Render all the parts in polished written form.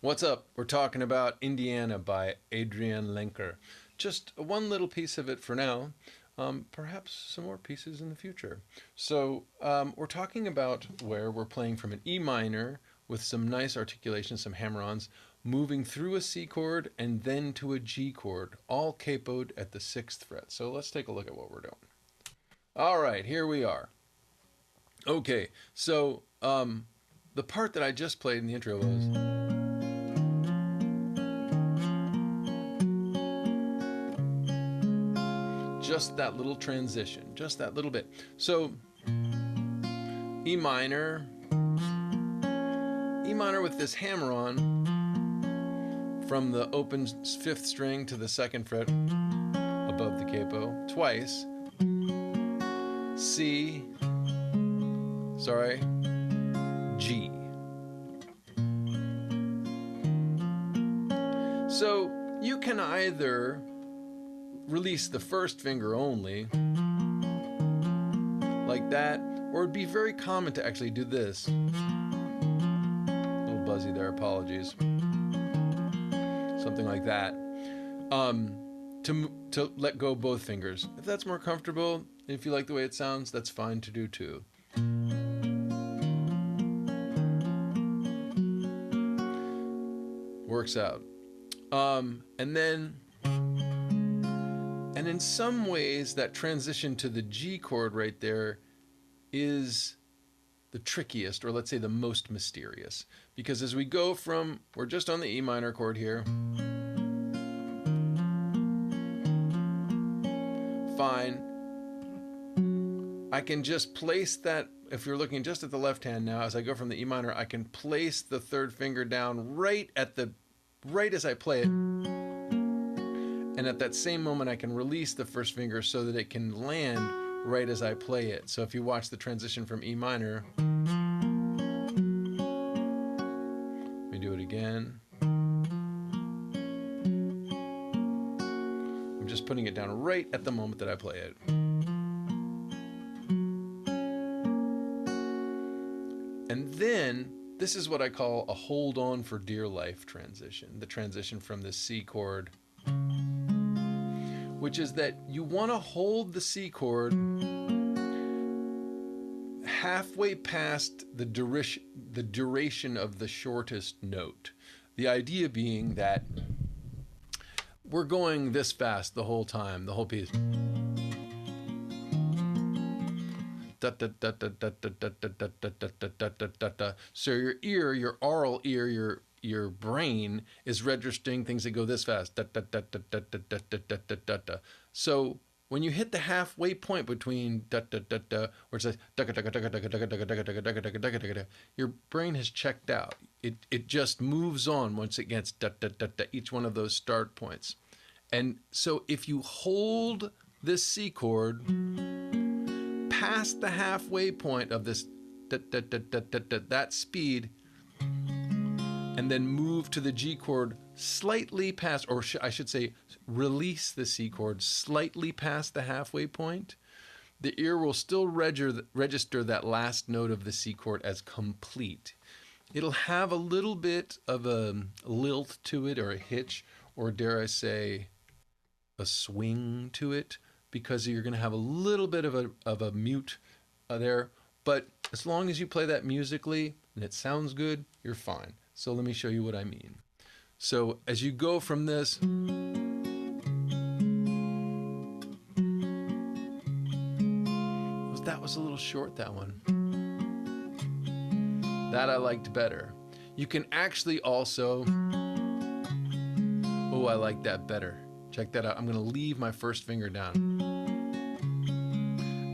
What's up? We're talking about Indiana by Adrianne Lenker. Just one little piece of it for now. Perhaps some more pieces in the future. So we're talking about where we're playing from an E minor with some nice articulation, some hammer-ons, moving through a C chord and then to a G chord, all capoed at the 6th fret. So let's take a look at what we're doing. All right, here we are. Okay, so the part that I just played in the intro was... just that little transition, just that little bit. So E minor with this hammer on from the open 5th string to the 2nd fret above the capo twice. C, sorry, G. So you can either release the 1st finger only, like that, or it'd be very common to actually do this. A little buzzy there, apologies. Something like that. To let go both fingers. If that's more comfortable, if you like the way it sounds, that's fine to do too. Works out. And in some ways, that transition to the G chord right there is the trickiest, or let's say the most mysterious. Because as we go from, we're just on the E minor chord here. Fine. I can just place that, if you're looking just at the left hand now, as I go from the E minor, I can place the 3rd finger down right as I play it. And at that same moment, I can release the 1st finger so that it can land right as I play it. So if you watch the transition from E minor, let me do it again. I'm just putting it down right at the moment that I play it. And then, this is what I call a hold on for dear life transition, the transition from the C chord, which is that you want to hold the C chord halfway past the duration of the shortest note. The idea being that we're going this fast the whole time, the whole piece. So your ear, your aural ear, your brain is registering things that go this fast. So when you hit the halfway point between where it says your brain has checked out. It just moves on once it gets each one of those start points. And so if you hold this C chord past the halfway point of this that speed, and then move to the G chord slightly past, or I should say release the C chord slightly past the halfway point, the ear will still register that last note of the C chord as complete. It'll have a little bit of a lilt to it, or a hitch, or dare I say a swing to it, because you're going to have a little bit of a mute there. But as long as you play that musically and it sounds good, you're fine. So let me show you what I mean. So as you go from this, that was a little short, that one. That I liked better. You can actually also, oh, I like that better. Check that out. I'm going to leave my 1st finger down.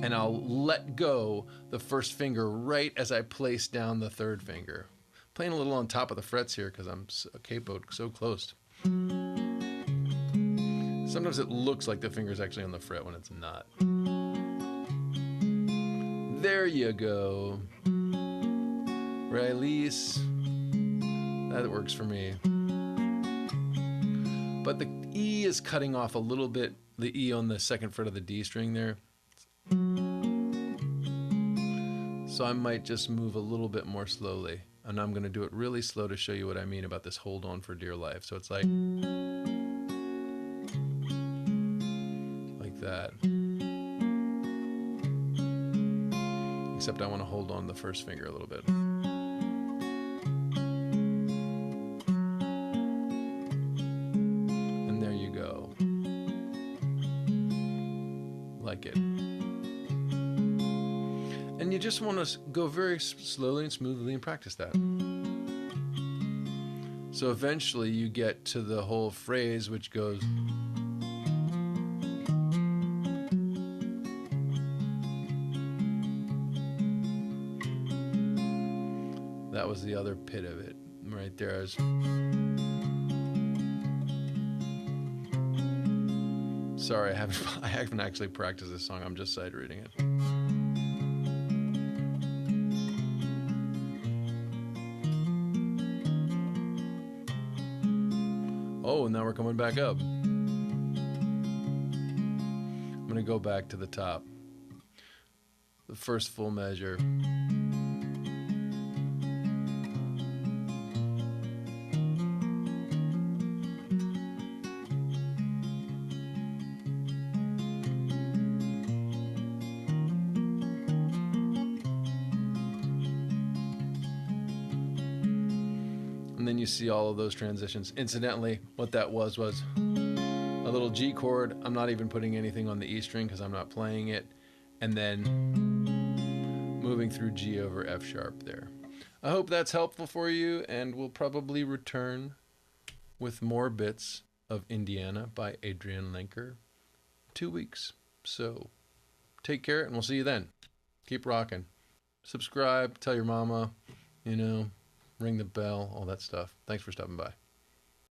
And I'll let go the 1st finger right as I place down the 3rd finger. Playing a little on top of the frets here because I'm capoed so close. Sometimes it looks like the finger's actually on the fret when it's not. There you go. Release. That works for me. But the E is cutting off a little bit, the E on the 2nd fret of the D string there. So I might just move a little bit more slowly, and I'm going to do it really slow to show you what I mean about this hold on for dear life. So it's like that. Except I want to hold on the first finger a little bit. And there you go. Like it. And you just want to go very slowly and smoothly and practice that. So eventually you get to the whole phrase which goes, that was the other pit of it right there. Sorry, I haven't actually practiced this song. I'm just sight reading it. Oh, and now we're coming back up. I'm going to go back to the top. The first full measure. And then you see all of those transitions. Incidentally, what that was a little G chord. I'm not even putting anything on the E string because I'm not playing it. And then moving through G over F sharp there. I hope that's helpful for you, and we'll probably return with more bits of Indiana by Adrianne Lenker 2 weeks. So take care, and we'll see you then. Keep rocking. Subscribe, tell your mama, ring the bell, all that stuff. Thanks for stopping by.